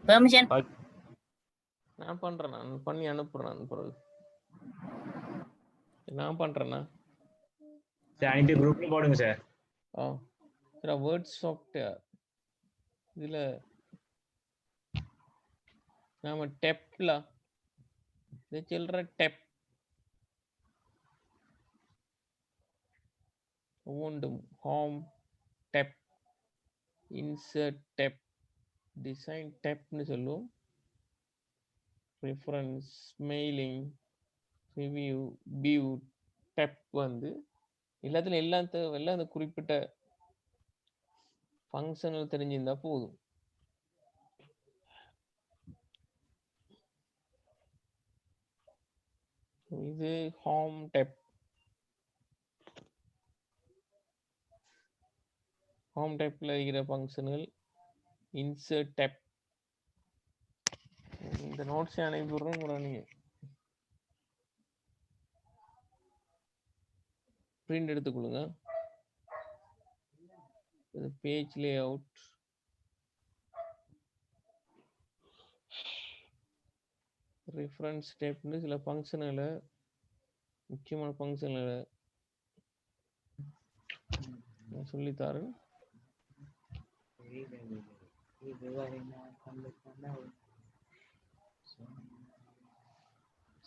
Permission நான் பண்றேன், நான் பண்ணி அனுப்புறேன் பிறகு. நான் பண்றேன்னா சார் அனுப்பி குரூப்ல போடுங்க சார். சார் வேர்ட் சாஃப்ட்வேர் இதுல நாம டெப்ல இது சில்ற டெப் ஒவ்வொன்றும் home tab, insert tab, design டெப்னு சொல்லுவோம். Preference, mailing, review, view tab வந்து எல்லாத்துலையும் எல்லாம் அந்த குறிப்பிட்ட ஃபங்க்ஷனல் தெரிஞ்சிருந்தா போதும். இது ஹோம் டெப். ஹோம் டெப்ல இருக்கிற ஃபங்க்ஷன்கள் இன்சர்ட் டெப். இந்த நோட்ஸ் அனுப்பிடுறோம் கூட நீங்க பிரிண்ட் எடுத்துக்கொள்ளுங்க. இது பேஜ் லே அவுட், ரெஃபரன்ஸ் டெப்னு சில ஃபங்க்ஷன்களை முக்கியமான ஃபங்க்ஷன்களை நான் சொல்லித்தரேன்.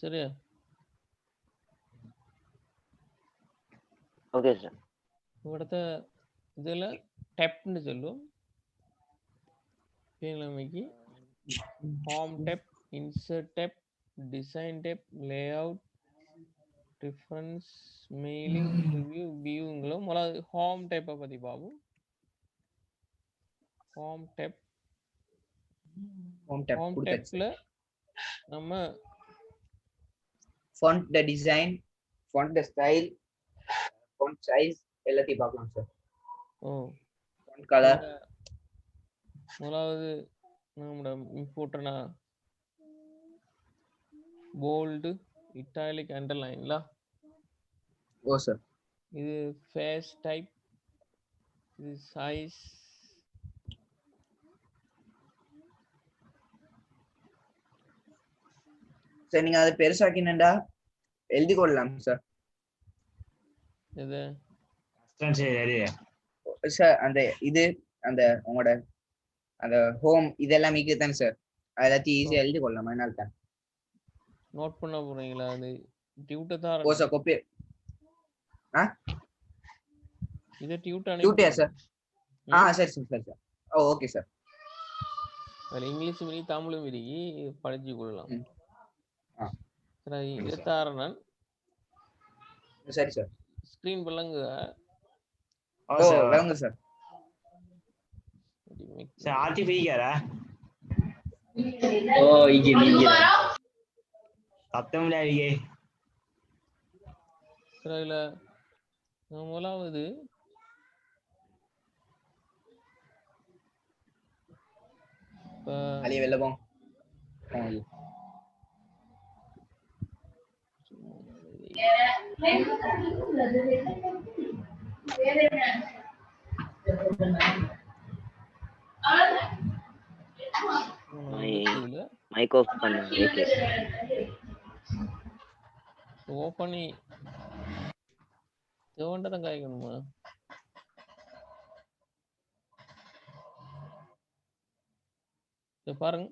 சரியா? Okay sir. அடுத்த இதில் டெப்னு சொல்லும். பேலமைக்கு home tab, insert tab, design tab, layout, difference, mailing, review, வியூங்களும் முதல்ல ஹோம் டெப்பை பற்றி பார்ப்போம். ஹோம் டெப் டெப்ல நம்ம font design, font style, font size எல்லாத்தையும் பார்க்கலாம் சார். font color முதலாவது நம்மளோட இம்பார்ட்டன்டா போல்டு, இட்டாலிக், அண்டர்லைன்ல. ஓ சார். இது ஃபேஸ் டைப், இது சைஸ், சார் நீங்க அதை பெருசாக்கினண்டா எழுதி கொள்ளலாம் சார். இது சார் அந்த இது அந்த உங்களோட அந்த ஹோம் இதெல்லாம் தானே சார், எல்லாத்தையும் ஈஸியா எழுதி கொள்ளலாம். அதனால தான் நோட் பண்ண போறீங்களா? அது டியூட்டர் தான். ஓ சார் காப்பி. இது டியூட்டர் டியூட்டர் சார். சரி சார் சார். ஓ ஓகே சார். அதுல இங்கிலீஷ் மீறி தமிழும் மீறி படிச்சு கொள்ளலாம். சரி, இதாரணன். சரி சார். ஸ்கிரீன் பல்லங்க. ஓ வாங்க சார். சார் ஆர்டிபி கேரா. ஓ இங்க சத்தம்ல இருக்கே. சரில முதலாவது அலிய வெளில போங்க. மைக் ஆஃப் பண்ணுங்க. ஓபன் பண்ணி எவன்டதான் காய்க்கணுமா? பாருங்க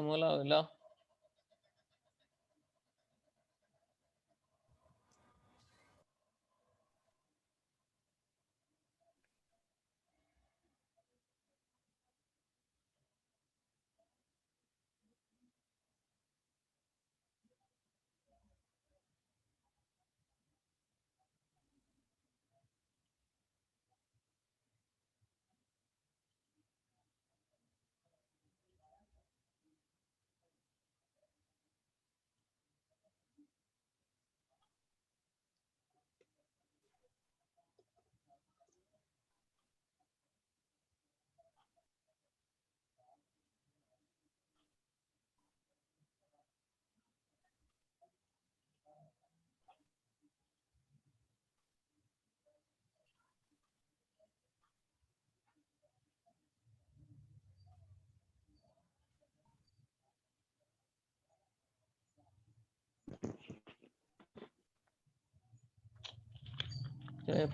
முதலாவது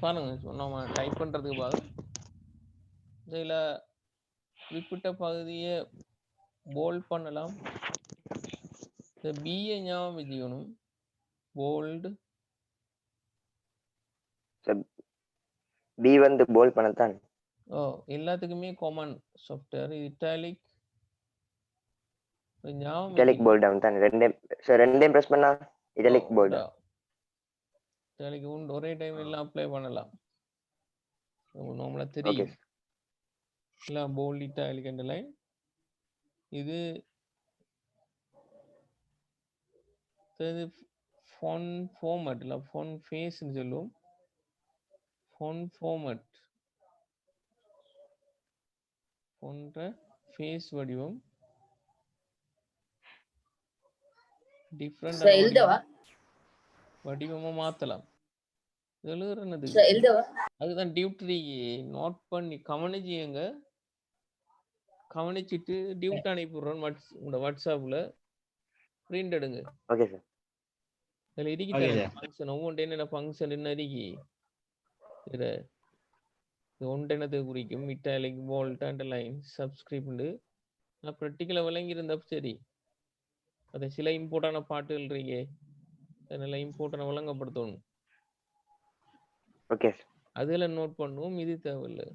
பாருங்க நம்ம டைப் பண்றதுக்கு பாருங்க இதுல குறிப்பிட்ட பகுதியை போல்ட் பண்ணலாம். இந்த பிஏ ஞாபகம் வச்சுக்கணும். போல்டு பி வந்து போல்ட் பண்ணத்தான். எல்லாத்துக்குமே காமன் சாஃப்ட்வேர். இட்டாலிக் ஞாபகம் இட்டாலிக் போல்ட் டவுன் தான். ரெண்டையும் பிரஸ் பண்ணா இட்டாலிக் போல்ட். இட்டாலிக் ஒரே டைம் எல்லாம் அப்ளை பண்ணலாம். நார்மலா தெரியும். எல்லாம் போல்ட் இட்டாலிக் என்ற லைன். இது font format இல்ல font face ன்னு சொல்லுவோம். font format font face வடிவம் டிஃபரண்ட் வடிவமா மாத்தலாம். எழுதுறது அதுதான் டியூட்டரி நோட் பண்ணி கவனிச்சிங்க. கவனிச்சிட்டு டியூட் அனுப்பிடுறோம் உங்களோட வாட்ஸ்அப்ல பிரிண்ட் எடுங்க. Okay sir. இதுல இருக்கு ஃபங்க்ஷன் ஒவ்வொன்று என்னென்ன ஃபங்க்ஷன் என்ன இருக்கு. இதுல ஒன்று என்னது குறிக்கும் இட்டாலிக் போல்ட் அண்டர்லைன் சப்ஸ்கிரிப்ட். நான் ப்ராக்டிக்கலா விளங்கி இருந்தா சரி. அது சில இம்போர்ட்டான பாட்டுகள் இருக்கே அதனால இம்போர்ட்டான விளங்கப்படுத்தணும். ஓகே. அதுல நோட் பண்ணுவோம். இது தேவையில்லை.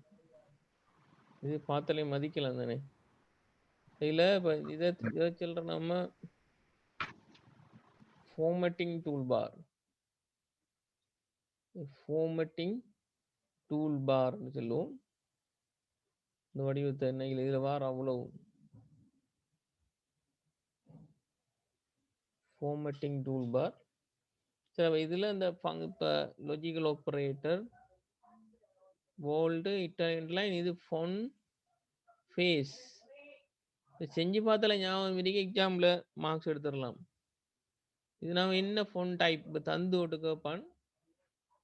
இது பார்த்தாலே மதிக்கலாம் தானே. இதுல இதை சொல்ற நம்ம ஃபார்மேட்டிங் டூல்பார் சொல்லுவோம். இந்த வடிவத்தை என்ன இதுல வார அவ்வளவு ஃபார்மேட்டிங் டூல்பார். சரி இதுல இந்த இப்ப logical operator bold italian line இது ஃபோன் ஃபேஸ் செஞ்சு பார்த்தால ஞாபகம் இருக்கு. எக்ஸாம்ல மார்க்ஸ் எடுத்துடலாம். இது நாம என்ன ஃபோன் டைப் தந்து விட்டு கேட்பான்.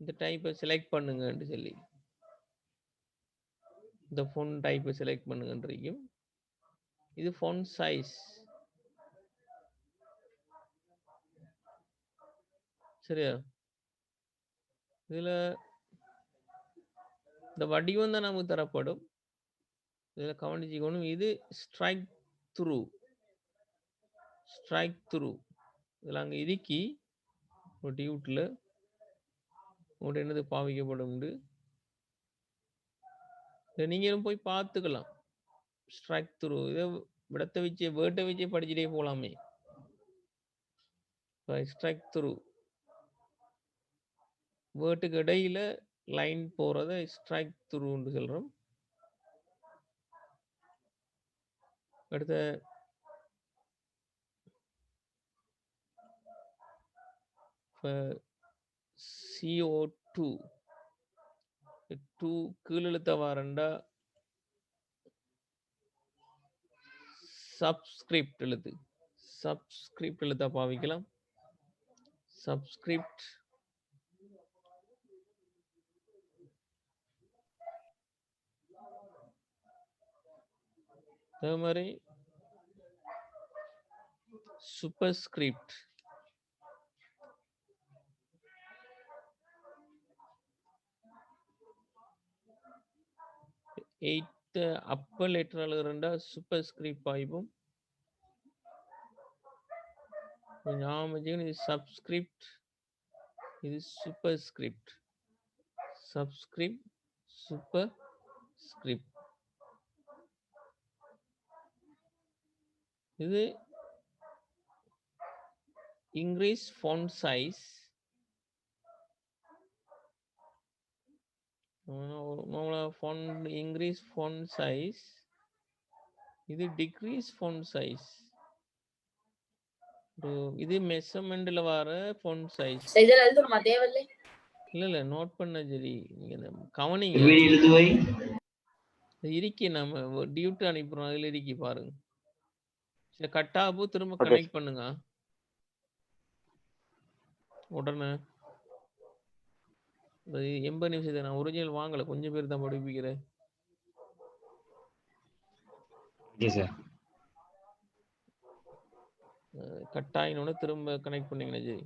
இந்த டைப்பை செலக்ட் பண்ணுங்கன்னு சொல்லி இந்த ஃபோன் டைப்பை செலக்ட் பண்ணுங்கன்றிருக்கும். இது ஃபோன் சைஸ். சரியா? இதுல இந்த வடிவம் தான் நமக்கு தரப்படும். இதுல கவனிச்சுக்கணும். இது ஸ்ட்ரைக் த்ரூ இதில் அங்கே இருக்கி ஒரு டியூட்டில் உங்கள்கிட்ட என்னது பாவிக்கப்படும். நீங்களும் போய் பார்த்துக்கலாம். ஸ்ட்ரைக் த்ரூ இதை விடத்தை வச்சு வேர்ட்டை வச்சே படிச்சுட்டே போகலாமே. ஸ்ட்ரைக் த்ரூ வேர்ட்டுக்கு இடையில லைன் போறத ஸ்ட்ரைக் த்ரூன்னு சொல்றோம். அடுத்த CO2 கீழெழுத்த வாரண்டா சப்ஸ்கிரிப்ட் எழுத்தா பாவிக்கலாம். சப்ஸ்கிரிப்ட் அதே மாதிரி சூப்பர்ஸ்கிரிப்ட் அப்பர் லெட்டர் எழுதுறா சூப்பர்ஸ்கிரிப்ட் பாய்ப்போம். இது சப்ஸ்கிரிப்ட் இது சூப்பர்ஸ்கிரிப்ட் சூப்பர்ஸ்கிரிப்ட். இது increase font size. Increase font size. இது டிக்ரீஸ் ஃபாண்ட் சைஸ். இது மெஷர்மெண்ட்ல வர ஃபாண்ட் சைஸ். இல்ல நோட் பண்ண சரி. நீங்க கவனிங்க. இருக்கி நம்ம டியூட்டி அனுப்புறோம். அதுல இருக்கி பாருங்க. கட்டாபு திரும்ப கனெக்ட் பண்ணுங்க உடனே. 80 நிமிஷத்தை நான் ஒரிஜினல் வாங்கல. கொஞ்சம் பேர் தான் படிப்பிக்கிறேன். கட்டாயினோட திரும்ப கனெக்ட் பண்ணீங்கன்னா சரி.